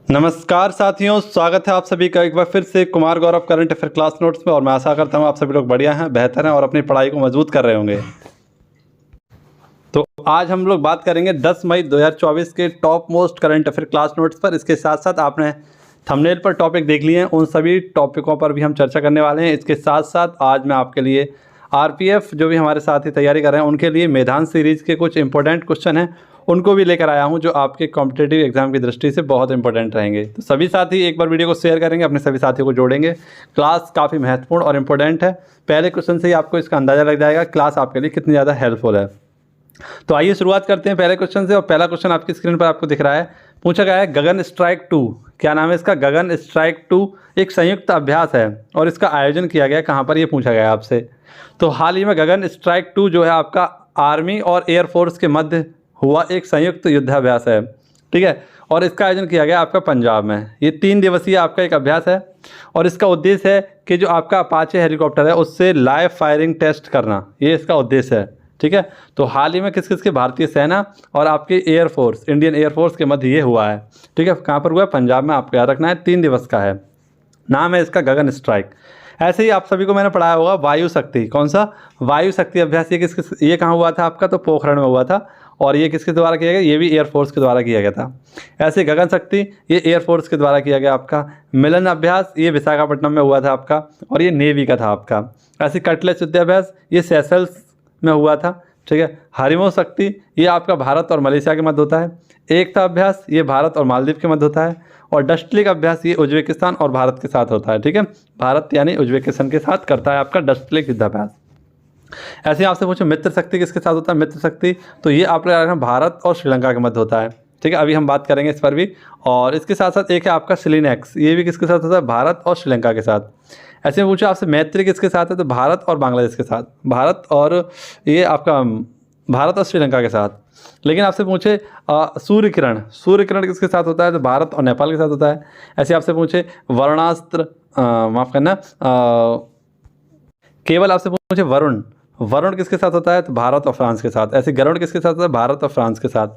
नमस्कार साथियों, स्वागत है आप सभी का एक बार फिर से Kumar Gaurav current affair class notes में। और मैं आशा करता हूं आप सभी लोग बढ़िया हैं, बेहतर हैं और अपनी पढ़ाई को मजबूत कर रहे होंगे। तो आज हम लोग बात करेंगे 10 मई 2024 के top most current affair class notes पर। इसके साथ साथ आपने थंबनेल पर टॉपिक देख लिए हैं, उन सभी टॉपिकों पर भी हम चर्चा करने वाले हैं। इसके साथ साथ आज मैं आपके लिए आरपीएफ जो भी हमारे साथी तैयारी कर रहे हैं उनके लिए मैदान सीरीज़ के कुछ इंपॉर्टेंट क्वेश्चन हैं, उनको भी लेकर आया हूं, जो आपके कॉम्पिटिटिव एग्जाम की दृष्टि से बहुत इंपॉर्टेंट रहेंगे। तो सभी साथी एक बार वीडियो को शेयर करेंगे, अपने सभी साथियों को जोड़ेंगे। क्लास काफ़ी महत्वपूर्ण और इम्पोर्टेंट है। पहले क्वेश्चन से ही आपको इसका अंदाज़ा लग जाएगा क्लास आपके लिए कितनी ज़्यादा हेल्पफुल है। तो आइए शुरुआत करते हैं पहले क्वेश्चन से। और पहला क्वेश्चन आपकी स्क्रीन पर आपको दिख रहा है। पूछा गया है गगन स्ट्राइक 2, क्या नाम है इसका? गगन स्ट्राइक 2 एक संयुक्त अभ्यास है और इसका आयोजन किया गया कहाँ पर, ये पूछा गया है आपसे। तो हाल ही में गगन स्ट्राइक 2 जो है आपका आर्मी और एयरफोर्स के मध्य हुआ एक संयुक्त युद्धाभ्यास है, ठीक है। और इसका आयोजन किया गया आपका पंजाब में। ये 3 दिवसीय आपका एक अभ्यास है और इसका उद्देश्य है कि जो आपका अपाचे हेलीकॉप्टर है उससे लाइव फायरिंग टेस्ट करना, ये इसका उद्देश्य है, ठीक है। तो हाल ही में किस किस के भारतीय सेना और आपके एयरफोर्स, इंडियन एयरफोर्स के मध्य ये हुआ है, ठीक है। कहाँ पर हुआ है? पंजाब में। आपको याद रखना है 3 दिवस का है। नाम है इसका गगन स्ट्राइक। ऐसे ही आप सभी को मैंने पढ़ाया होगा वायु शक्ति। कौन सा? वायु शक्ति अभ्यास। ये कहाँ हुआ था आपका? तो पोखरण में हुआ था। और ये किसके द्वारा किया गया? ये भी एयरफोर्स के द्वारा किया गया था। ऐसे गगन शक्ति ये एयरफोर्स के द्वारा किया गया आपका। मिलन अभ्यास ये विशाखापट्टनम में हुआ था आपका और ये नेवी का था आपका। ऐसे कटलेस युद्धाभ्यास ये सेशल्स में हुआ था, ठीक है। हरिमो शक्ति ये आपका भारत और मलेशिया के मध्य होता है। एकता अभ्यास ये भारत और मालदीव के मध्य होता है। और डस्टलिक अभ्यास ये उज्बेकिस्तान और भारत के साथ होता है, ठीक है। भारत यानी उज्बेकिस्तान के साथ करता है आपका डस्टलिक युद्धाभ्यास। ऐसे आपसे पूछो मित्र शक्ति किसके साथ होता है? मित्र शक्ति तो ये आप भारत और श्रीलंका के मध्य होता है, ठीक है। अभी हम बात करेंगे इस पर भी। और इसके साथ साथ एक है आपका सिलिनेक्स, ये भी किसके साथ होता है? भारत और श्रीलंका के साथ। ऐसे में पूछो आपसे मैत्री किसके साथ है? तो भारत और बांग्लादेश के साथ। भारत और ये आपका भारत और श्रीलंका के साथ। लेकिन आपसे पूछे सूर्य किरण किसके साथ होता है? तो भारत और नेपाल के साथ होता है। ऐसे आपसे पूछे वर्णास्त्र, माफ़ करना, केवल आपसे पूछे वरुण किसके साथ होता है? तो भारत और फ्रांस के साथ। ऐसे गरुड़ किसके साथ होता है? भारत और फ्रांस के साथ,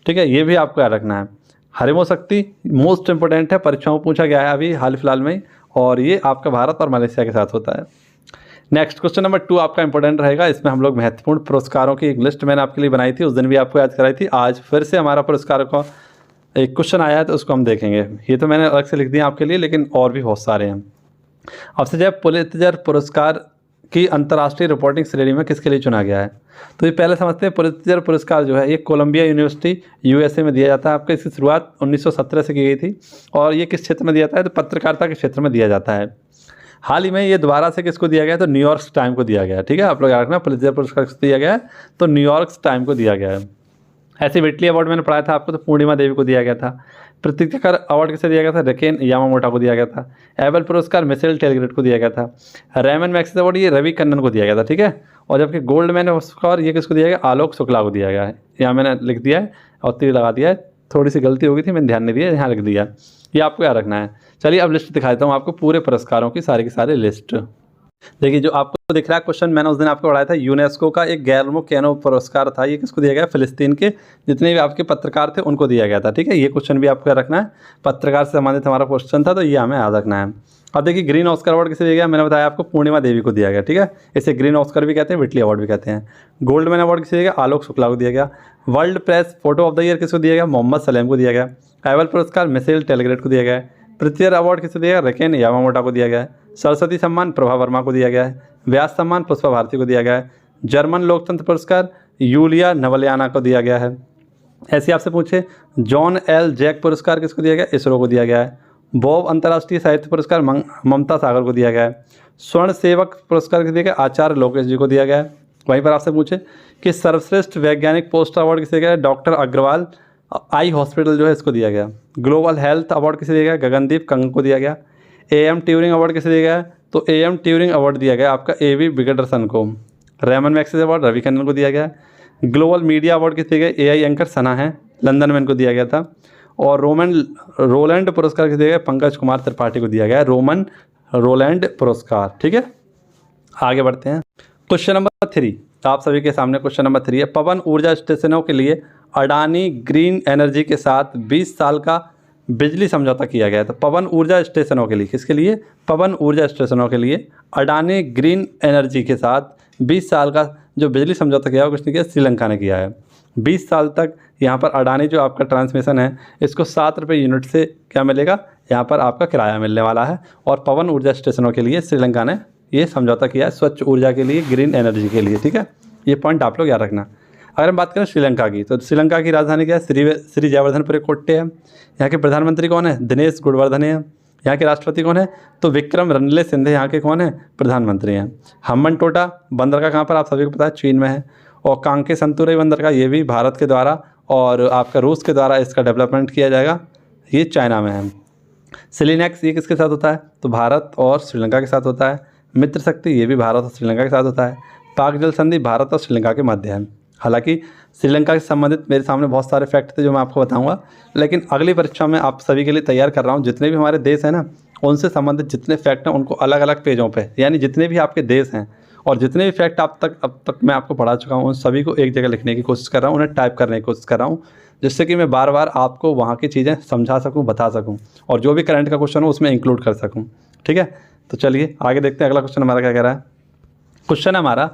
ठीक है। ये भी आपको याद रखना है। हरिमो शक्ति मोस्ट इंपोर्टेंट है, परीक्षाओं में पूछा गया है अभी हाल फिलहाल में, और ये आपका भारत और मलेशिया के साथ होता है। नेक्स्ट क्वेश्चन नंबर 2 आपका इंपॉर्टेंट रहेगा। इसमें हम लोग महत्वपूर्ण पुरस्कारों की एक लिस्ट मैंने आपके लिए बनाई थी, उस दिन भी आपको याद कराई थी। आज फिर से हमारा पुरस्कारों का एक क्वेश्चन आया है तो उसको हम देखेंगे। ये तो मैंने अलग से लिख दिया आपके लिए, लेकिन और भी बहुत सारे हैं। आपसे जब पुलित्जर पुरस्कार की अंतर्राष्ट्रीय रिपोर्टिंग श्रेणी में किसके लिए चुना गया है? तो ये पहले समझते हैं। पुलित्जर पुरस्कार जो है ये कोलंबिया यूनिवर्सिटी यूएसए में दिया जाता है आपको। इसकी शुरुआत 1917 से की गई थी। और ये किस क्षेत्र में दिया जाता है? तो पत्रकारिता के क्षेत्र में दिया जाता है। हाल ही में ये दोबारा से किसको दिया गया? तो न्यूयॉर्क टाइम को दिया गया है, ठीक है। आप लोग याद रखना पुलित्जर पुरस्कार किसको दिया गया है? तो न्यूयॉर्क टाइम को दिया गया है। ऐसे विटली अवार्ड मैंने पढ़ाया था आपको, तो पूर्णिमा देवी को दिया गया था। पृथ्वीकर अवार्ड किसे दिया गया था? रेकेन यामामोटा को दिया गया था। एबल पुरस्कार मिशेल टेलग्रेट को दिया गया था। रेमन मैग्सेसे अवार्ड ये रवि कन्नन को दिया गया था, ठीक है। और जबकि गोल्ड मैन पुरस्कार ये किसको दिया गया? आलोक शुक्ला को दिया गया है। यहाँ मैंने लिख दिया है और तीर लगा दिया है, थोड़ी सी गलती हो गई थी, मैंने ध्यान नहीं दिया, यहाँ लिख दिया। ये आपको याद रखना है। चलिए अब लिस्ट दिखा देता हूँ आपको पूरे पुरस्कारों की, सारी की सारी लिस्ट। देखिए जो आपको दिख रहा है क्वेश्चन, मैंने उस दिन आपको पढ़ाया था यूनेस्को का एक गैल्मो कैनो पुरस्कार था। ये किसको दिया गया? फिलिस्तीन के जितने भी आपके पत्रकार थे उनको दिया गया था, ठीक है। ये क्वेश्चन भी आपको याद रखना है, पत्रकार से संबंधित हमारा क्वेश्चन था, तो ये हमें याद रखना है। अब देखिए ग्रीन ऑस्कर अवार्ड किसे दिया गया? मैंने बताया आपको पूर्णिमा देवी को दिया गया, ठीक है। इसे ग्रीन ऑस्कर भी कहते हैं, विटली अवार्ड भी कहते हैं। गोल्ड मैन अवार्ड किसे दिया गया? आलोक शुक्ला को दिया गया। World press photo of the year किसको दिया गया? मोहम्मद सलेम को दिया गया। एबल पुरस्कार मिशेल टेलग्रेट को दिया गया है। पृथ्वीकर अवार्ड किसे दिया गया? रेकेन यामामोटा को दिया गया है। सरस्वती सम्मान प्रभा वर्मा को दिया गया है। व्यास सम्मान पुष्पा भारती को दिया गया है। जर्मन लोकतंत्र पुरस्कार यूलिया नवलियाना को दिया गया है। ऐसे आपसे पूछे जॉन एल जैक पुरस्कार किसको दिया गया? इसरो को दिया गया है। बॉब अंतर्राष्ट्रीय साहित्य पुरस्कार ममता सागर को दिया गया है। स्वर्ण सेवक पुरस्कार किसे दिया गया? आचार्य लोकेश जी को दिया गया है। वहीं पर आपसे पूछे कि सर्वश्रेष्ठ वैज्ञानिक पोस्ट अवार्ड किसे दिया गया? डॉक्टर अग्रवाल आई हॉस्पिटल जो है इसको दिया गया। ग्लोबल हेल्थ अवार्ड किसे दिया गया? गगनदीप कंग को दिया गया। AM ट्यूरिंग अवार्ड किसे दिया गया? तो AM ट्यूरिंग अवार्ड दिया गया आपका AV विगडरसन को। Ramon Magsaysay award Ravi Kannan को दिया गया। ग्लोबल मीडिया अवार्ड किसे दिया गया? AI एंकर सना है, लंदन में इनको दिया गया था। और रोलैंड पुरस्कार किसे दिया गया? पंकज कुमार त्रिपाठी को दिया गया है, रोलैंड पुरस्कार, ठीक है। आगे बढ़ते हैं। क्वेश्चन नंबर 3 आप सभी के सामने क्वेश्चन नंबर 3 है। पवन ऊर्जा स्टेशनों के लिए अडानी ग्रीन एनर्जी के साथ 20 साल का बिजली समझौता किया गया है। तो पवन ऊर्जा स्टेशनों के लिए, किसके लिए? पवन ऊर्जा स्टेशनों के लिए अडानी ग्रीन एनर्जी के साथ 20 साल का जो बिजली समझौता किया है वो किसने किया? श्रीलंका ने किया है। 20 साल तक यहाँ पर अडानी जो आपका ट्रांसमिशन है इसको 7 रुपये यूनिट से क्या मिलेगा? यहाँ पर आपका किराया मिलने वाला है। और पवन ऊर्जा स्टेशनों के लिए श्रीलंका ने ये समझौता किया है, स्वच्छ ऊर्जा के लिए, ग्रीन एनर्जी के लिए। ठीक है, ये पॉइंट आप लोग याद रखना। अगर हम बात करें श्रीलंका की, तो श्रीलंका की राजधानी क्या है? श्री जयवर्धनपुर कोट्टे है। यहाँ के प्रधानमंत्री कौन है? दिनेश गुणवर्धने हैं। यहाँ के राष्ट्रपति कौन है? तो विक्रम रणले सिंधे यहाँ के कौन है? प्रधानमंत्री हैं। हम्बन टोटा बंदरगाह कहाँ पर? आप सभी को पता है चीन में है। और कांके संतुरई बंदरगाह ये भी भारत के द्वारा और आपका रूस के द्वारा इसका डेवलपमेंट किया जाएगा, ये चाइना में है। सिलिनेक्स ये किसके साथ होता है? तो भारत और श्रीलंका के साथ होता है। मित्र शक्ति ये भी भारत और श्रीलंका के साथ होता है। पाक जल संधि भारत और श्रीलंका के मध्य है। हालांकि श्रीलंका से संबंधित मेरे सामने बहुत सारे फैक्ट थे जो मैं आपको बताऊंगा, लेकिन अगली परीक्षा में आप सभी के लिए तैयार कर रहा हूं। जितने भी हमारे देश हैं ना, उनसे संबंधित जितने फैक्ट हैं उनको अलग अलग पेजों पे, यानी जितने भी आपके देश हैं और जितने भी फैक्ट अब तक मैं आपको पढ़ा चुका हूँ उन सभी को एक जगह लिखने की कोशिश कर रहा हूँ, उन्हें टाइप करने की कोशिश कर रहा हूँ, जिससे कि मैं बार बार आपको वहाँ की चीज़ें समझा सकूँ, बता सकूँ और जो भी करंट का क्वेश्चन हो उसमें इंक्लूड कर सकूँ। ठीक है, तो चलिए आगे देखते हैं अगला क्वेश्चन हमारा क्या कह रहा है। क्वेश्चन है हमारा,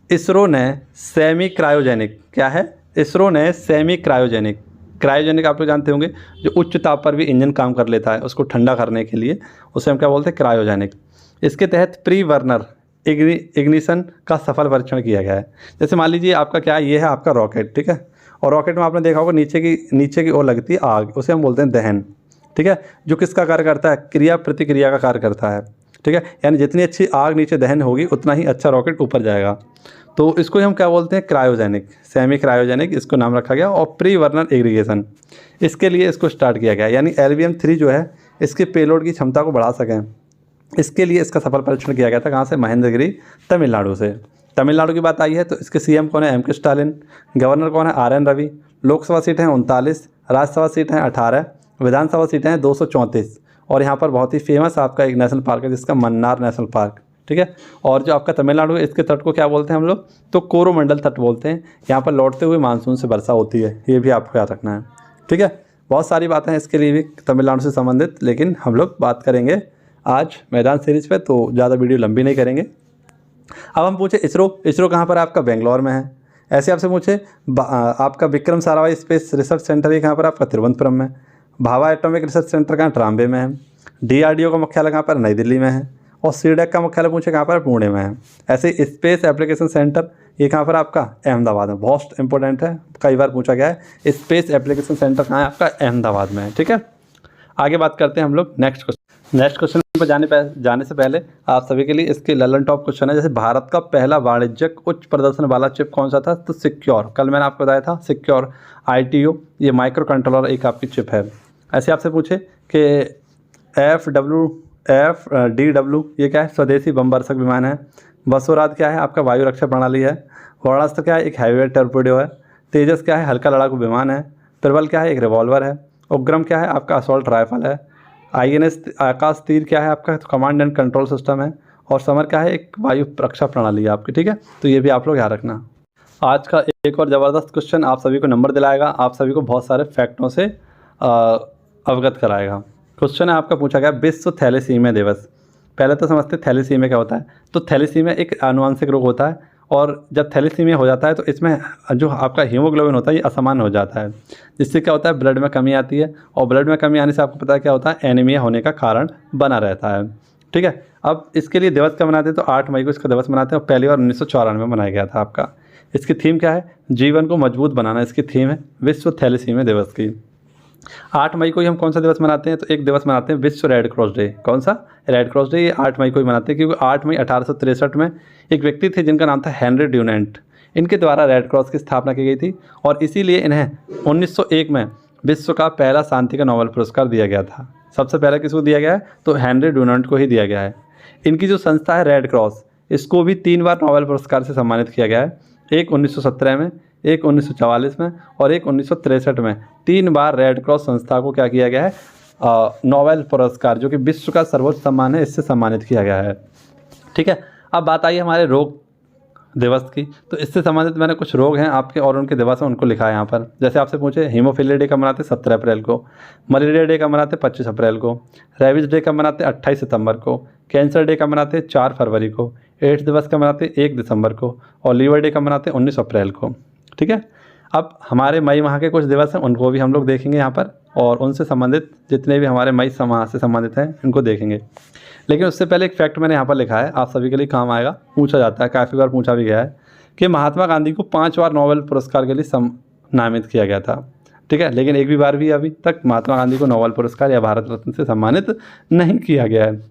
इसरो ने सेमी क्रायोजेनिक, क्या है? इसरो ने सेमी क्रायोजेनिक, क्रायोजेनिक आप लोग जानते होंगे जो उच्च ताप पर भी इंजन काम कर लेता है, उसको ठंडा करने के लिए उसे हम क्या बोलते हैं? क्रायोजेनिक। इसके तहत प्री बर्नर इग्निशन का सफल परीक्षण किया गया है। जैसे मान लीजिए आपका क्या है, ये है आपका रॉकेट। ठीक है, और रॉकेट में आपने देखा होगा नीचे की ओर लगती है आग, उसे हम बोलते हैं दहन। ठीक है, जो किसका कार्य करता है? क्रिया प्रतिक्रिया का कार्य करता है। ठीक है, यानी जितनी अच्छी आग नीचे दहन होगी उतना ही अच्छा रॉकेट ऊपर जाएगा। तो इसको हम क्या बोलते हैं? क्रायोजेनिक, सेमी क्रायोजेनिक इसको नाम रखा गया। और प्री बर्नर एग्रीगेशन, इसके लिए इसको स्टार्ट किया गया, यानी LVM-3 जो है इसके पेलोड की क्षमता को बढ़ा सकें, इसके लिए इसका सफल परीक्षण किया गया था। कहाँ से? महेंद्रगिरी, तमिलनाडु से। तमिलनाडु की बात आई है तो इसके CM कौन है? MK Stalin. गवर्नर कौन है? RN रवि। लोकसभा सीटें हैं 39, राज्यसभा सीटें हैं 18, विधानसभा सीटें हैं 234। और यहाँ पर बहुत ही फेमस आपका एक नेशनल पार्क है जिसका मन्नार नेशनल पार्क। ठीक है, और जो आपका तमिलनाडु है इसके तट को क्या बोलते हैं हम लोग? तो कोरोमंडल तट बोलते हैं। यहाँ पर लौटते हुए मानसून से वर्षा होती है, ये भी आपको याद रखना है। ठीक है, बहुत सारी बातें हैं इसके लिए भी तमिलनाडु से संबंधित, लेकिन हम लोग बात करेंगे आज मैदान सीरीज पे, तो ज़्यादा वीडियो लंबी नहीं करेंगे। अब हम पूछे इसरो कहाँ पर है? आपका बेंगलोर में है। ऐसे आपसे पूछे आपका Vikram Sarabhai space research centre ये कहाँ पर? आपका तिरुवनंतपुरम में। भाभा एटॉमिक रिसर्च सेंटर कहाँ? ट्राम्बे में है। DRDO का मुख्यालय कहाँ पर? नई दिल्ली में है। और सीडेक का मुख्यालय पूछे कहाँ पर? पुणे में है। ऐसे स्पेस एप्लीकेशन सेंटर ये कहाँ पर? आपका अहमदाबाद में। बहुत इंपॉर्टेंट है, कई बार पूछा गया है। स्पेस एप्लीकेशन सेंटर कहाँ है? आपका अहमदाबाद में है। ठीक है, आगे बात करते हैं हम लोग नेक्स्ट क्वेश्चन पर जाने से पहले आप सभी के लिए इसके ललन टॉप क्वेश्चन है। जैसे भारत का पहला वाणिज्यिक उच्च प्रदर्शन वाला चिप कौन सा था? तो सिक्योर, कल मैंने आपको बताया था सिक्योर ITO, ये माइक्रो कंट्रोलर एक आपकी चिप है। ऐसे आपसे पूछे कि FDW ये क्या है? स्वदेशी बमवर्षक विमान है। वसुराज क्या है? आपका वायु रक्षा प्रणाली है। वरुणास्त्र क्या है? एक हैवीवेट टॉर्पेडो है। तेजस क्या है? हल्का लड़ाकू विमान है। प्रबल क्या है? एक रिवॉल्वर है। उग्रम क्या है? आपका असॉल्ट राइफल है। INS आकाश तीर क्या है? आपका कमांड एंड कंट्रोल सिस्टम है। और समर क्या है? एक वायु रक्षा प्रणाली है आपकी। ठीक है, तो ये भी आप लोग याद रखना। आज का एक और ज़बरदस्त क्वेश्चन आप सभी को नंबर दिलाएगा, आप सभी को बहुत सारे फैक्टों से अवगत कराएगा। क्वेश्चन है आपका पूछा गया विश्व थैलेसीमिया दिवस। पहले तो समझते थैलेसीमिया क्या होता है। तो थैलेसीमिया एक आनुवंशिक रोग होता है, और जब थैलेसीमिया हो जाता है तो इसमें जो आपका हीमोग्लोबिन होता है ये असामान्य हो जाता है, जिससे क्या होता है? ब्लड में कमी आती है, और ब्लड में कमी आने से आपको पता है क्या होता है? एनीमिया होने का कारण बना रहता है। ठीक है, अब इसके लिए दिवस कब मनाते हैं? तो 8 मई को इसका दिवस मनाते हैं, और पहली बार 1994 में मनाया गया था आपका। इसकी थीम क्या है? जीवन को मजबूत बनाना, इसकी थीम है विश्व थैलेसीमिया दिवस की। 8 मई को ही हम कौन सा दिवस मनाते हैं? तो एक दिवस मनाते हैं विश्व रेड क्रॉस डे। कौन सा? रेड क्रॉस डे, ये 8 मई को ही मनाते हैं, क्योंकि 8 मई 1863 में एक व्यक्ति थे जिनका नाम था हेनरी ड्यूनेंट, इनके द्वारा रेड क्रॉस की स्थापना की गई थी, और इसीलिए इन्हें 1901 में विश्व का पहला शांति का नोबेल पुरस्कार दिया गया था। सबसे पहले किसको दिया गया है? तो हेनरी ड्यूनेंट को ही दिया गया है। इनकी जो संस्था है रेड क्रॉस, इसको भी 3 बार नोबेल पुरस्कार से सम्मानित किया गया है। एक 1917 में, एक 1944 में, और एक 1963 में। 3 बार रेड क्रॉस संस्था को क्या किया गया है? नोबेल पुरस्कार, जो कि विश्व का सर्वोच्च सम्मान है, इससे सम्मानित किया गया है। ठीक है, अब बात आई हमारे रोग दिवस की। तो इससे संबंधित मैंने कुछ रोग हैं आपके और उनके दिवस हैं उनको लिखा है यहाँ पर। जैसे आपसे पूछे हीमोफीलिया डे कब मनाते 17 अप्रैल को, मलेरिया डे कब मनाते 25 अप्रैल को, रेबीज डे कब मनाते 28 सितंबर को, कैंसर डे कब मनाते 4 फरवरी को, एड्स दिवस कब मनाते 1 दिसंबर को, और लीवर डे कब मनाते 19 अप्रैल को। ठीक है, अब हमारे मई माह के कुछ दिवस हैं उनको भी हम लोग देखेंगे यहाँ पर, और उनसे संबंधित जितने भी हमारे मई माह से संबंधित हैं इनको देखेंगे। लेकिन उससे पहले एक फैक्ट मैंने यहाँ पर लिखा है, आप सभी के लिए काम आएगा, पूछा जाता है, काफ़ी बार पूछा भी गया है कि महात्मा गांधी को 5 बार नोबेल पुरस्कार के लिए नामित किया गया था। ठीक है, लेकिन एक भी बार भी अभी तक महात्मा गांधी को नोबेल पुरस्कार या भारत रत्न से सम्मानित नहीं किया गया है।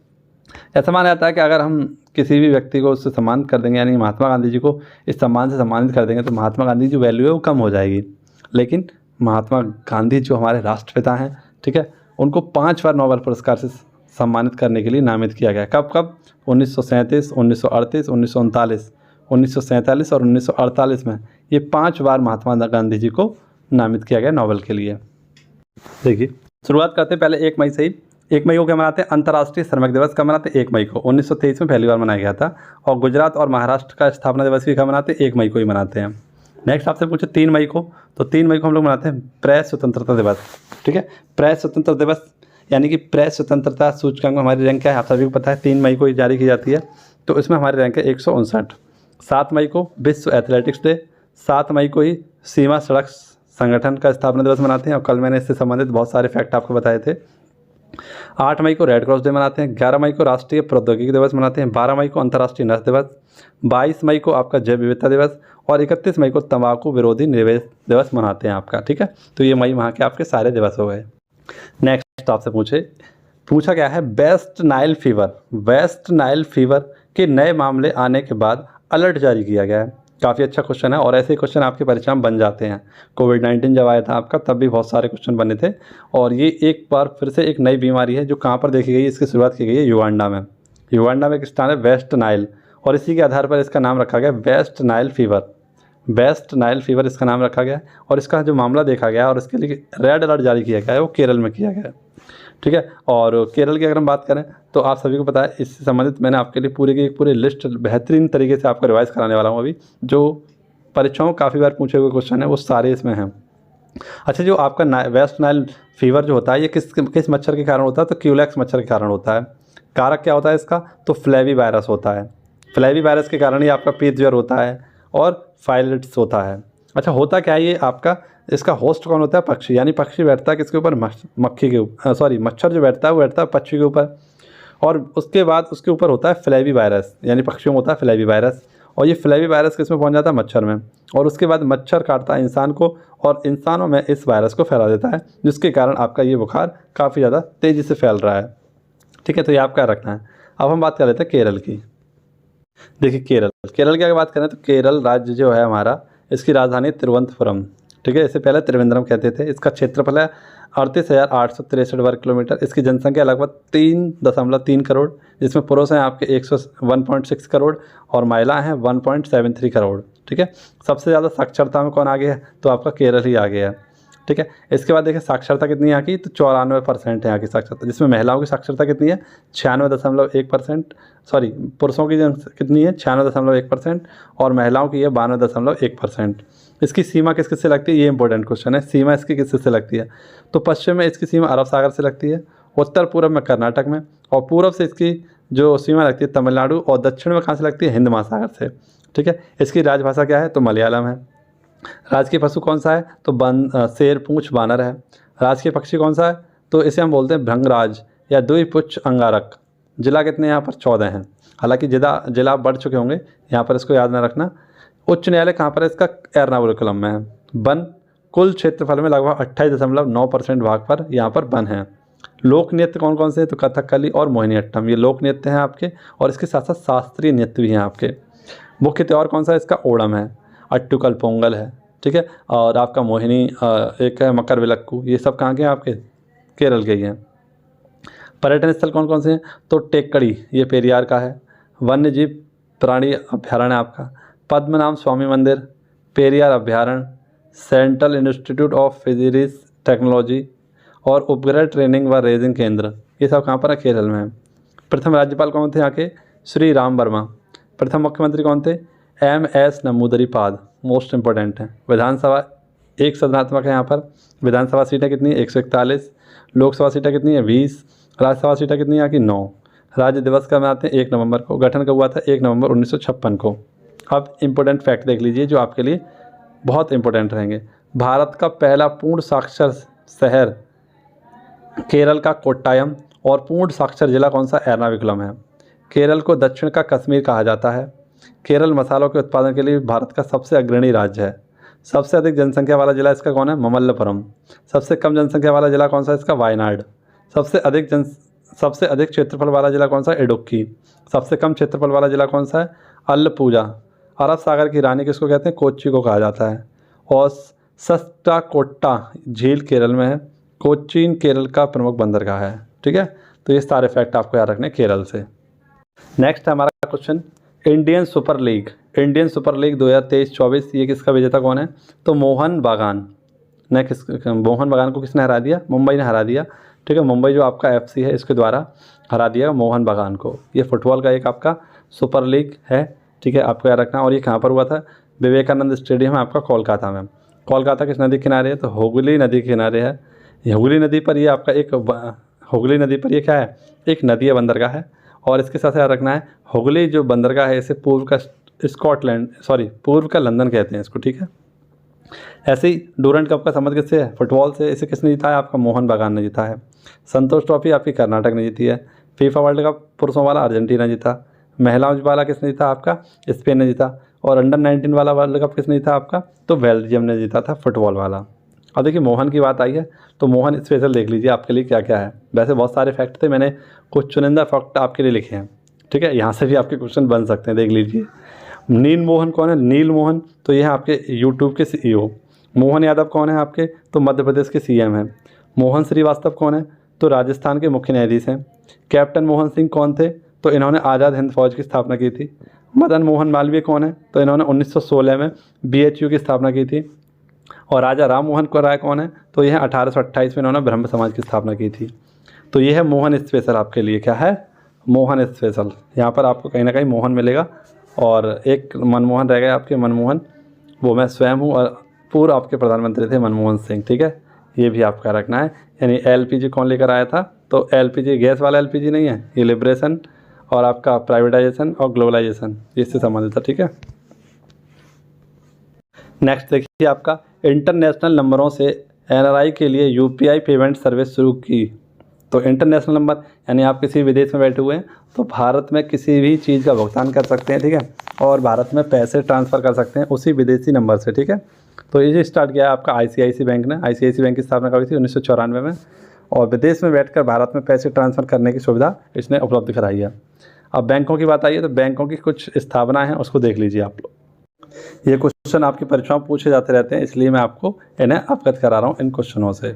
ऐसा माना जाता है कि अगर हम किसी भी व्यक्ति को उससे सम्मानित कर देंगे, यानी महात्मा गांधी जी को इस सम्मान से सम्मानित कर देंगे, तो महात्मा गांधी की वैल्यू है वो कम हो जाएगी। लेकिन महात्मा गांधी जो हमारे राष्ट्रपिता हैं, ठीक है, उनको 5 बार नोबेल पुरस्कार से सम्मानित करने के लिए नामित किया गया। कब कब? 1937, 1938, 1939, 1947 और 1948 में ये 5 बार महात्मा गांधी जी को नामित किया गया नोबेल के लिए। देखिए, शुरुआत करते पहले 1 मई से ही। 1 मई को क्या मनाते हैं? अंतर्राष्ट्रीय श्रमिक दिवस कब मनाते? 1 मई को 1923 में पहली बार मनाया गया था। और गुजरात और महाराष्ट्र का स्थापना दिवस भी कब मनाते? 1 मई को ही मनाते हैं। नेक्स्ट आपसे पूछे 3 मई को, तो 3 मई को हम लोग मनाते हैं प्रेस स्वतंत्रता दिवस। ठीक है, प्रेस स्वतंत्रता दिवस यानी कि प्रेस स्वतंत्रता सूचकांक में हमारी रैंक क्या है आप सभी को पता है, 3 मई को ही जारी की जाती है। तो इसमें हमारी रैंक है 159। 7 मई को विश्व एथलेटिक्स डे। 7 मई को ही सीमा सड़क संगठन का स्थापना दिवस मनाते हैं, और कल मैंने इससे संबंधित बहुत सारे फैक्ट आपको बताए थे। 8 मई को रेड क्रॉस डे मनाते हैं। 11 मई को राष्ट्रीय प्रौद्योगिकी दिवस मनाते हैं। 12 मई को अंतर्राष्ट्रीय नर्स दिवस। 22 मई को आपका जैव विविधता दिवस, और 31 मई को तंबाकू विरोधी निवेश दिवस मनाते हैं आपका। ठीक है, तो ये मई माह के आपके सारे दिवस हो गए। नेक्स्ट आपसे पूछा गया है West Nile fever. West Nile fever के नए मामले आने के बाद अलर्ट जारी किया गया है। काफ़ी अच्छा क्वेश्चन है, और ऐसे क्वेश्चन आपकी परीक्षा में बन जाते हैं। कोविड-19 जब आया था आपका, तब भी बहुत सारे क्वेश्चन बने थे। और ये एक बार फिर से एक नई बीमारी है जो कहाँ पर देखी गई, इसकी शुरुआत की गई है युगांडा में। युगांडा में एक स्थान है वेस्ट नाइल, और इसी के आधार पर इसका नाम रखा गया West Nile fever. West Nile fever इसका नाम रखा गया, और इसका जो मामला देखा गया और इसके लिए रेड अलर्ट जारी किया गया है वो केरल में किया गया है। ठीक है, और केरल की अगर हम बात करें तो आप सभी को पता है, इससे संबंधित मैंने आपके लिए पूरी की एक पूरी लिस्ट बेहतरीन तरीके से आपको रिवाइज कराने वाला हूँ अभी। जो परीक्षाओं में काफ़ी बार पूछे हुए क्वेश्चन है वो सारे इसमें हैं। अच्छा, जो आपका वेस्ट नाइल फीवर जो होता है ये किस मच्छर के कारण होता है? तो क्यूलेक्स मच्छर के कारण होता है। कारक क्या होता है इसका? तो फ्लेवी वायरस होता है। फ्लेवी वायरस के कारण ही आपका पीत ज्वर होता है और फाइलेट्स होता है। अच्छा, होता क्या है ये आपका? इसका होस्ट कौन होता है? पक्षी, यानी पक्षी बैठता है किसके ऊपर? मक्खी के ऊपर, मच्छर जो बैठता है वो बैठता है पक्षी के ऊपर, और उसके बाद उसके ऊपर होता है फ्लेवी वायरस, यानी पक्षियों में होता है फ्लेवी वायरस। और ये फ्लेवी वायरस किस में पहुंच जाता है? मच्छर में, और उसके बाद मच्छर काटता है इंसान को, और इंसानों में इस वायरस को फैला देता है, जिसके कारण आपका ये बुखार काफ़ी ज़्यादा तेज़ी से फैल रहा है। ठीक है, तो ये आपका रखना है। अब हम बात कर लेते हैं केरल की। देखिए, केरल की अगर बात करें तो केरल राज्य जो है हमारा, इसकी राजधानी तिरुवनंतपुरम। ठीक है, इससे पहले त्रिवेंद्रम कहते थे। इसका क्षेत्रफल है 38,863 वर्ग किलोमीटर। इसकी जनसंख्या लगभग 3.3 करोड़, जिसमें पुरुष हैं आपके 101.6 करोड़ और महिलाएं हैं 1.73 करोड़। ठीक है, सबसे ज़्यादा साक्षरता में कौन आगे है? तो आपका केरल ही आगे है। ठीक है, इसके बाद देखिए साक्षरता कितनी है यहाँ की? तो 94% है यहाँ की साक्षरता, जिसमें महिलाओं की साक्षरता कितनी है? 96.1%। सॉरी, पुरुषों की कितनी है? 96.1%, और महिलाओं की है 92.1%। इसकी सीमा किस किस से लगती है? ये इंपॉर्टेंट क्वेश्चन है। सीमा इसकी किस किस से लगती है? तो पश्चिम में इसकी सीमा अरब सागर से लगती है, उत्तर पूर्व में कर्नाटक में, और पूर्व से इसकी जो सीमा लगती है तमिलनाडु, और दक्षिण में कहाँ से लगती है? हिंद महासागर से। ठीक है, इसकी राजभाषा क्या है? तो मलयालम है। राजकीय पशु कौन सा है? तो शेर पूंछ बानर है। राजकीय पक्षी कौन सा है? तो इसे हम बोलते हैं भृंगराज या द्विपुच्छ अंगारक। जिला कितने यहाँ पर? 14 हैं। हालांकि जिला बढ़ चुके होंगे, यहाँ पर इसको याद ना रखना। उच्च न्यायालय कहाँ पर है इसका? एर्नाकुलम में है। वन, कुल क्षेत्रफल में लगभग 28.9% भाग पर यहाँ पर वन है। लोक नृत्य कौन कौन से हैं? तो कथकली और मोहिनीअट्टम, ये लोक नृत्य हैं आपके, और इसके साथ साथ शास्त्रीय नृत्य भी हैं आपके। मुख्य त्यौहार कौन सा है इसका? ओणम है, अट्टुकल पोंगल है। ठीक है, और आपका मोहिनी एक है मकर विलक्कू। ये सब कहाँ के हैं आपके? केरल के ही हैं। पर्यटन स्थल कौन कौन से हैं? तो टेक्कड़ी, ये पेरियार का है। वन्य जीव प्राणी अभ्यारण्य आपका पद्मनाभ स्वामी मंदिर, पेरियार अभ्यारण्य, central institute of fisheries technology, और उपग्रह ट्रेनिंग व रेजिंग केंद्र, ये सब कहाँ पर है? केरल में है। प्रथम राज्यपाल कौन थे यहाँ के? श्री राम वर्मा। प्रथम मुख्यमंत्री कौन थे? MS नमूदरीपाद, मोस्ट इंपॉर्टेंट है। विधानसभा एक सदनात्मक है, यहाँ पर विधानसभा सीटें कितनी है 141, लोकसभा सीटें कितनी है 20, राज्यसभा सीटें कितनी है यहाँ की 9। राज्य दिवस कब मनाते हैं 1 नवंबर को, गठन कब हुआ था 1 नवंबर 1956 को। अब इम्पोर्टेंट फैक्ट देख लीजिए जो आपके लिए बहुत इंपॉर्टेंट रहेंगे। भारत का पहला पूर्ण साक्षर शहर केरल का कोट्टायम और पूर्ण साक्षर जिला कौन सा एर्नाकुलम है। केरल को दक्षिण का कश्मीर कहा जाता है। केरल मसालों के उत्पादन के लिए भारत का सबसे अग्रणी राज्य है। सबसे अधिक जनसंख्या वाला जिला इसका कौन है ममल्लपुरम। सबसे कम जनसंख्या वाला जिला कौन सा इसका वायनाड। सबसे अधिक क्षेत्रफल वाला जिला कौन सा इडुक्की। सबसे कम क्षेत्रफल वाला जिला कौन सा है अल्लपूजा। अरब सागर की रानी किसको कहते हैं कोच्चि को कहा जाता है। और सस्टाकोट्टा झील केरल में है। कोचीन केरल का प्रमुख बंदरगाह है। ठीक है, तो ये सारे फैक्ट आपको याद रखने केरल से। नेक्स्ट है हमारा क्वेश्चन इंडियन सुपर लीग 2023-24 ये किसका विजेता कौन है तो मोहन बागान को किसने हरा दिया मुंबई ने हरा दिया। ठीक है, मुंबई जो आपका FC है इसके द्वारा हरा दिया मोहन बागान को। ये फुटबॉल का एक आपका सुपर लीग है। ठीक है, आपको याद रखना। और ये कहाँ पर हुआ था विवेकानंद स्टेडियम है आपका कोलकाता में। कोलकाता किस नदी के किनारे है तो हुगली नदी के किनारे है। हुगली नदी पर ये आपका हुगली नदी पर ये क्या है एक नदी है बंदरगाह है। और इसके साथ याद रखना है हुगली जो बंदरगाह है इसे पूर्व का लंदन कहते हैं इसको। ठीक है, ऐसे ही डूरंट कप का संबंध किससे है फुटबॉल से। इसे किसने जीता है आपका मोहन बागान ने जीता है। संतोष ट्रॉफी आपकी कर्नाटक ने जीती है। फीफा वर्ल्ड कप पुरुषों वाला अर्जेंटीना जीता। महिलाओं वाला किसने जीता आपका स्पेन ने जीता। और अंडर 19 वाला वर्ल्ड कप किसने जीता आपका तो बेल्जियम ने जीता था फुटबॉल वाला। अब देखिए मोहन की बात आई है तो मोहन स्पेशल देख लीजिए आपके लिए क्या क्या है। वैसे बहुत सारे फैक्ट थे, मैंने कुछ चुनिंदा फैक्ट आपके लिए लिखे हैं। ठीक है, यहाँ से भी आपके क्वेश्चन बन सकते हैं, देख लीजिए। नील मोहन कौन है नील मोहन तो ये है आपके यूट्यूब के CEO। मोहन यादव कौन है आपके तो मध्य प्रदेश के CM हैं। मोहन श्रीवास्तव कौन है तो राजस्थान के मुख्य न्यायाधीश हैं। कैप्टन मोहन सिंह कौन थे तो इन्होंने आज़ाद हिंद फौज की स्थापना की थी। मदन मोहन मालवीय कौन है तो इन्होंने 1916 में BHU की स्थापना की थी। और राजा राम मोहन राय कौन है तो यह 1828 में इन्होंने ब्रह्म समाज की स्थापना की थी। तो ये है मोहन स्पेशल आपके लिए क्या है मोहन स्पेशल। यहाँ पर आपको कहीं ना कहीं मोहन मिलेगा और एक मनमोहन रह गए आपके मनमोहन, वो मैं स्वयं हूँ और पूर्व आपके प्रधानमंत्री थे मनमोहन सिंह। ठीक है, ये भी आपका रखना है। यानी LPG कौन लेकर आया था तो LPG गैस वाला LPG नहीं है, ये लिबरेशन और आपका प्राइवेटाइजेशन और ग्लोबलाइजेशन इससे संबंधित था। ठीक है, नेक्स्ट देखिए आपका इंटरनेशनल नंबरों से NRI के लिए UPI पेमेंट सर्विस शुरू की। तो इंटरनेशनल नंबर यानी आप किसी विदेश में बैठे हुए हैं तो भारत में किसी भी चीज़ का भुगतान कर सकते हैं। ठीक है, और भारत में पैसे ट्रांसफ़र कर सकते हैं उसी विदेशी नंबर से। ठीक है, तो ये स्टार्ट किया है आपका ICICI बैंक ने। ICICI बैंक की स्थापना करी थी 1994 में और विदेश में बैठकर भारत में पैसे ट्रांसफ़र करने की सुविधा इसने उपलब्ध कराई है। अब बैंकों की बात आई है तो बैंकों की कुछ स्थापना है उसको देख लीजिए आप लोग। ये क्वेश्चन आपकी परीक्षाओं में पूछे जाते रहते हैं इसलिए मैं आपको इन्हें अवगत करा रहा हूँ इन क्वेश्चनों से।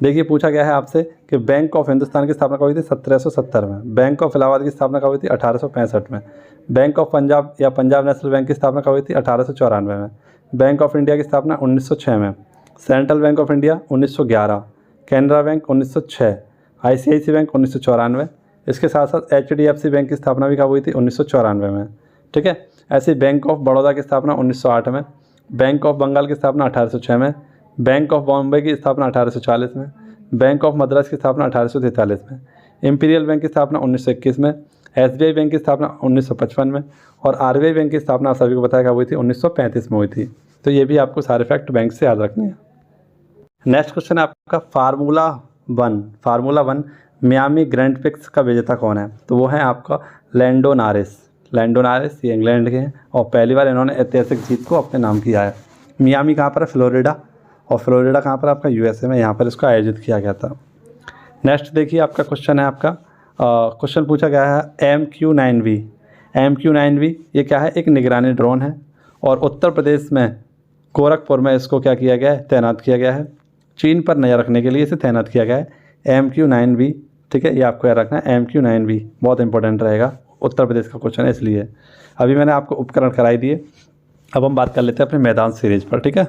देखिए पूछा गया है आपसे कि बैंक ऑफ हिंदुस्तान की स्थापना कब हुई थी 1770 में। बैंक ऑफ इलाहाबाद की स्थापना कब हुई थी 1865 में। बैंक ऑफ पंजाब या पंजाब नेशनल बैंक की स्थापना कब हुई थी 1894 में। बैंक ऑफ इंडिया की स्थापना 1906 में। Central bank of India 1911। Canara bank 1906। ICICI bank 1994। इसके साथ साथ HDFC बैंक की स्थापना भी कब हुई थी 1994 में। ठीक है, ऐसे बैंक ऑफ बड़ौदा की स्थापना 1908 में। बैंक ऑफ बंगाल की स्थापना 1806 में। बैंक ऑफ बॉम्बे की स्थापना 1840 में। बैंक ऑफ मद्रास की स्थापना 1843 में। इंपीरियल बैंक की स्थापना 1921 में। SBI बैंक की स्थापना 1955 में। और RBI बैंक की स्थापना आप सभी को बताया हुई थी 1935 में हुई थी। तो ये भी आपको सारे फैक्ट बैंक से याद रखने हैं। नेक्स्ट क्वेश्चन है आपका formula one Miami grand prix का विजेता कौन है तो वो है आपका लैंडो नॉरिस। ये इंग्लैंड के हैं और पहली बार इन्होंने ऐतिहासिक जीत को अपने नाम किया है। मियामी कहाँ पर है फ्लोरिडा और फ्लोरिडा कहाँ पर आपका USA में, यहाँ पर इसको आयोजित किया गया था। नेक्स्ट देखिए आपका क्वेश्चन है आपका क्वेश्चन पूछा गया है MQ-9V ये क्या है एक निगरानी ड्रोन है और उत्तर प्रदेश में गोरखपुर में इसको क्या किया गया है तैनात किया गया है। चीन पर नज़र रखने के लिए इसे तैनात किया गया है MQ-9V। ठीक है, ये आपको याद रखना है MQ-9V बहुत इंपॉर्टेंट रहेगा, उत्तर प्रदेश का क्वेश्चन है इसलिए। अभी मैंने आपको उपकरण कराई दिए, अब हम बात कर लेते हैं अपने मैदान सीरीज पर। ठीक है,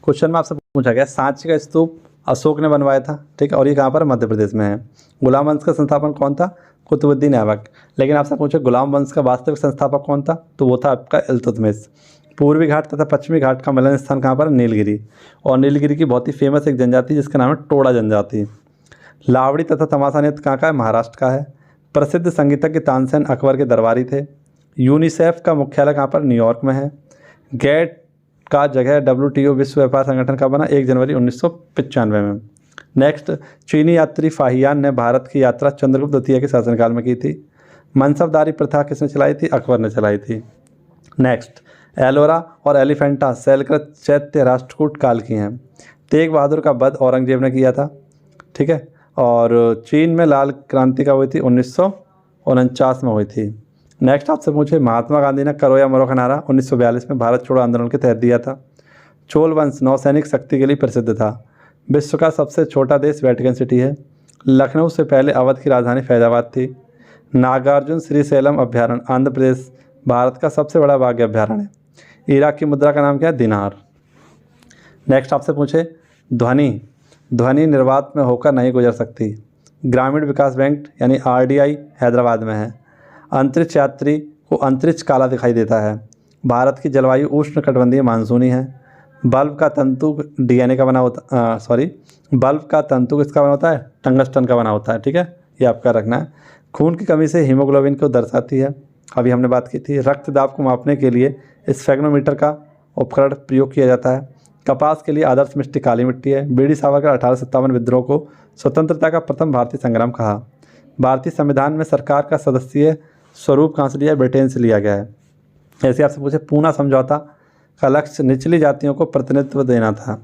क्वेश्चन में आपसे पूछा गया सांची का स्तूप अशोक ने बनवाया था, ठीक है, और ये कहाँ पर, मध्य प्रदेश में है। गुलाम वंश का संस्थापक कौन था, कुतुबुद्दीन ऐबक। लेकिन आपसे पूछे गुलाम वंश का वास्तविक संस्थापक कौन था, तो वो था आपका इल्तुतमिश। पूर्वी घाट तथा पश्चिमी घाट का मिलन स्थान कहाँ पर, नीलगिरी। और नीलगिरी की बहुत ही फेमस एक जनजाति जिसका नाम है टोडा जनजाति। लावड़ी तथा तमाशा नृत्य कहाँ का है, महाराष्ट्र का है। प्रसिद्ध संगीतज्ञ तानसेन अकबर के दरबारी थे। यूनिसेफ का मुख्यालय कहाँ पर, न्यूयॉर्क में है। गेट का जगह WTO विश्व व्यापार संगठन का बना 1 जनवरी 1995 में। नेक्स्ट, चीनी यात्री फाहियान ने भारत की यात्रा चंद्रगुप्त द्वितीय के शासनकाल में की थी। मनसबदारी प्रथा किसने चलाई थी, अकबर ने चलाई थी। नेक्स्ट, एलोरा और एलिफेंटा शैलकृत चैत्य राष्ट्रकूट काल की हैं। तेग बहादुर का वध औरंगजेब ने किया था, ठीक है। और चीन में लाल क्रांति का हुई थी 1949 में हुई थी। नेक्स्ट आपसे पूछे, महात्मा गांधी ने करो या मरो का नारा 1942 में भारत छोड़ो आंदोलन के तहत दिया था। चोल वंश नौसैनिक शक्ति के लिए प्रसिद्ध था। विश्व का सबसे छोटा देश वेटिकन सिटी है। लखनऊ से पहले अवध की राजधानी फैजाबाद थी। नागार्जुन श्रीशैलम अभ्यारण्य आंध्र प्रदेश भारत का सबसे बड़ा बाघ अभ्यारण्य है। इराक की मुद्रा का नाम क्या है, दिनार। नेक्स्ट आपसे पूछे, ध्वनि निर्वात में होकर नहीं गुजर सकती। ग्रामीण विकास बैंक यानी RDI हैदराबाद में है। अंतरिक्ष यात्री को अंतरिक्ष काला दिखाई देता है। भारत की जलवायु उष्णकटिबंधीय मानसूनी है। बल्ब का तंतु DNA का बना होता बल्ब का तंतु किसका बना होता है, टंगस्टन का बना होता है, ठीक है, ये आपका रखना है। खून की कमी से हीमोग्लोबिन को दर्शाती है, अभी हमने बात की थी। रक्तदाब को मापने के लिए स्फेग्नोमीटर का उपकरण प्रयोग किया जाता है। कपास के लिए आदर्श मिट्टी काली मिट्टी है। बीडी सावरकर 1857 विद्रोह को स्वतंत्रता का प्रथम भारतीय संग्राम कहा। भारतीय संविधान में सरकार का सदस्यीय स्वरूप कहाँ से लिया, ब्रिटेन से लिया गया है। ऐसे आपसे पूछे, पूना समझौता का लक्ष्य निचली जातियों को प्रतिनिधित्व देना था।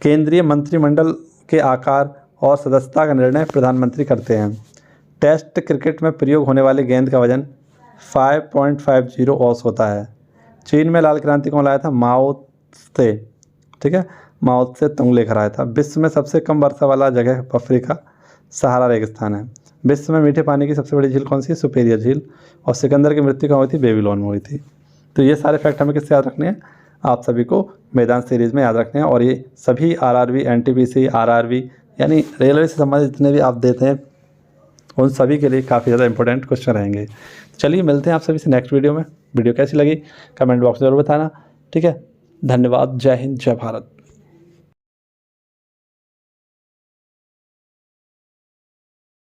केंद्रीय मंत्रिमंडल के आकार और सदस्यता का निर्णय प्रधानमंत्री करते हैं। टेस्ट क्रिकेट में प्रयोग होने वाली गेंद का वजन 5.50 औंस होता है। चीन में लाल क्रांति कौन लाया था, माओ त्से, ठीक है, माओ त्से तुंग लेकर आया था। विश्व में सबसे कम वर्षा वाला जगह अफ्रीका सहारा रेगिस्तान है। विश्व में मीठे पानी की सबसे बड़ी झील कौन सी है, सुपेरियर झील। और सिकंदर की मृत्यु कहाँ हुई थी, बेबीलोन में हुई थी। तो ये सारे फैक्ट हमें किससे याद रखने हैं, आप सभी को मैदान सीरीज़ में याद रखने हैं। और ये सभी RRB, NTPC, RRB यानी रेलवे से संबंधित जितने भी आप देते हैं उन सभी के लिए काफ़ी ज़्यादा इंपॉर्टेंट क्वेश्चन रहेंगे। चलिए मिलते हैं आप सभी से नेक्स्ट वीडियो में। वीडियो कैसी लगी कमेंट बॉक्स में ज़रूर बताना, ठीक है। धन्यवाद। जय हिंद, जय भारत।